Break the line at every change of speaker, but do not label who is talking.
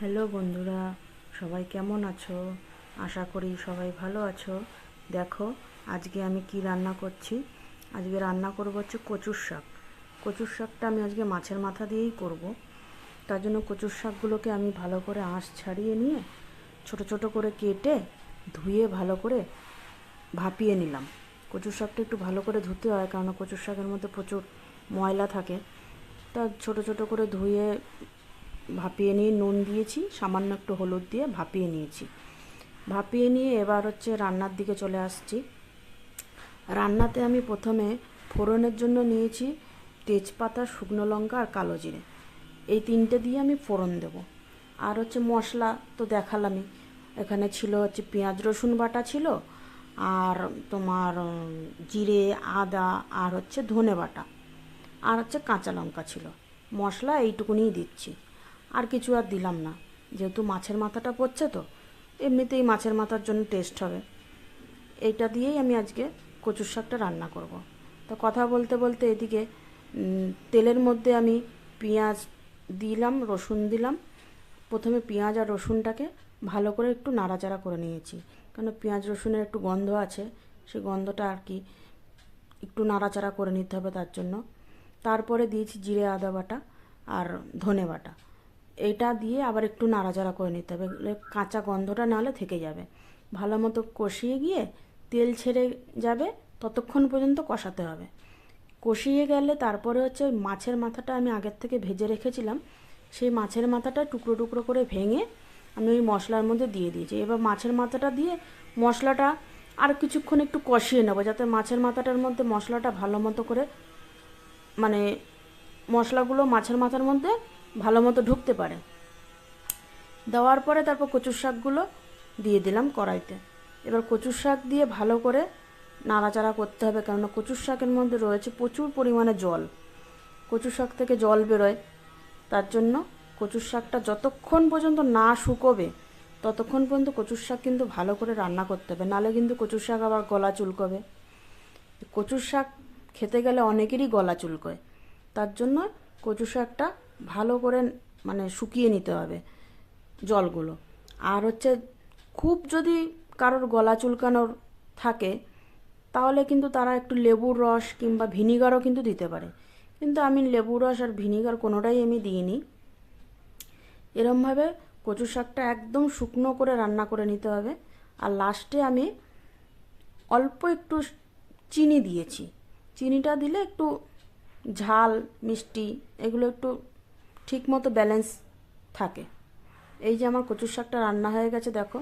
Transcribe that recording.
Hello বন্ধুরা, সবাই কেমন আছো? আশা করি সবাই ভালো আছো। দেখো, আজকে আমি কি রান্না করছি। আজকে রান্না করব হচ্ছে কচুর শাক। কচুর শাকটা আমি আজকে মাছের মাথা দিয়েই করব। তার জন্য কচুর শাকগুলোকে আমি ভালো করে আঁশ ছাড়িয়ে নিয়ে ছোট ছোট করে কেটে ধুয়ে ভালো করে ভাপিয়ে নিলাম। কচুর শাকটা একটু ভালো করে ধুতে হয়, কারণ কচুর শাকের মধ্যে প্রচুর ময়লা থাকে। তা ছোট ছোট করে ধুয়ে ভাপিয়ে নিয়ে নুন দিয়েছি, সামান্য একটু হলুদ দিয়ে ভাপিয়ে নিয়েছি। ভাপিয়ে নিয়ে এবার হচ্ছে রান্নার দিকে চলে আসছি। রান্নাতে আমি প্রথমে ফোড়নের জন্য নিয়েছি তেজপাতা, শুকনো লঙ্কা আর কালো জিরে। এই তিনটে দিয়ে আমি ফোড়ন দেব। আর হচ্ছে মশলা তো দেখালামই। এখানে ছিল হচ্ছে পেঁয়াজ রসুন বাটা ছিল, আর তোমার জিরে, আদা, আর হচ্ছে ধনে বাটা, আর হচ্ছে কাঁচা লঙ্কা ছিল। মশলা এইটুকুনিই দিচ্ছি, আর কিছু আর দিলাম না। যেহেতু মাছের মাথাটা পড়ছে, তো এমনিতেই মাছের মাথার জন্য টেস্ট হবে। এইটা দিয়েই আমি আজকে কচুর শাকটা রান্না করব। তো কথা বলতে বলতে এদিকে তেলের মধ্যে আমি পেঁয়াজ দিলাম, রসুন দিলাম। প্রথমে পেঁয়াজ আর রসুনটাকে ভালো করে একটু নাড়াচাড়া করে নিয়েছি, কারণ পেঁয়াজ রসুনের একটু গন্ধ আছে, সেই গন্ধটা আর কি একটু নাড়াচাড়া করে নিতে হবে। তার জন্য তারপরে দিয়েছি জিরে আদা বাটা আর ধনে বাটা। এইটা দিয়ে আবার একটু নাড়াচাড়া করে নিতে হবে, কাঁচা গন্ধটা নাহলে থেকে যাবে। ভালো মতো কষিয়ে গিয়ে তেল ছেড়ে যাবে, ততক্ষণ পর্যন্ত কষাতে হবে। কষিয়ে গেলে তারপরে হচ্ছে ওই মাছের মাথাটা আমি আগের থেকে ভেজে রেখেছিলাম, সেই মাছের মাথাটা টুকরো টুকরো করে ভেঙে আমি ওই মশলার মধ্যে দিয়ে দিয়েছি। এবার মাছের মাথাটা দিয়ে মশলাটা আর কিছুক্ষণ একটু কষিয়ে নেবো, যাতে মাছের মাথাটার মধ্যে মশলাটা ভালো মতো করে, মানে মশলাগুলো মাছের মাথার মধ্যে ভালো মতো ঢুকতে পারে। দেওয়ার পরে তারপর কচুর শাকগুলো দিয়ে দিলাম কড়াইতে। এবার কচুর শাক দিয়ে ভালো করে নাড়াচাড়া করতে হবে, কেননা কচুর শাকের মধ্যে রয়েছে প্রচুর পরিমাণে জল। কচুর শাক থেকে জল বেরোয়। তার জন্য কচুর শাকটা যতক্ষণ পর্যন্ত না শুকোবে, ততক্ষণ পর্যন্ত কচুর শাক কিন্তু ভালো করে রান্না করতে হবে, নাহলে কিন্তু কচুর শাক আবার গলা চুলকবে। কচুর শাক খেতে গেলে অনেকেরই গলা চুলকোয়। তার জন্য কচু শাকটা ভালো করে মানে শুকিয়ে নিতে হবে জলগুলো। আর হচ্ছে খুব যদি কারোর গলা চুলকানোর থাকে, তাহলে কিন্তু তারা একটু লেবুর রস কিংবা ভিনিগারও কিন্তু দিতে পারে, কিন্তু আমি লেবুর রস আর ভিনিগার কোনোটাই আমি দিইনি। এরমভাবে কচু শাকটা একদম শুকনো করে রান্না করে নিতে হবে। আর লাস্টে আমি অল্প একটু চিনি দিয়েছি। চিনিটা দিলে একটু ঝাল মিষ্টি এগুলো একটু ঠিক মতো ব্যালেন্স থাকে। এই যে আমার কচুর শাকটা রান্না হয়ে গেছে, দেখো।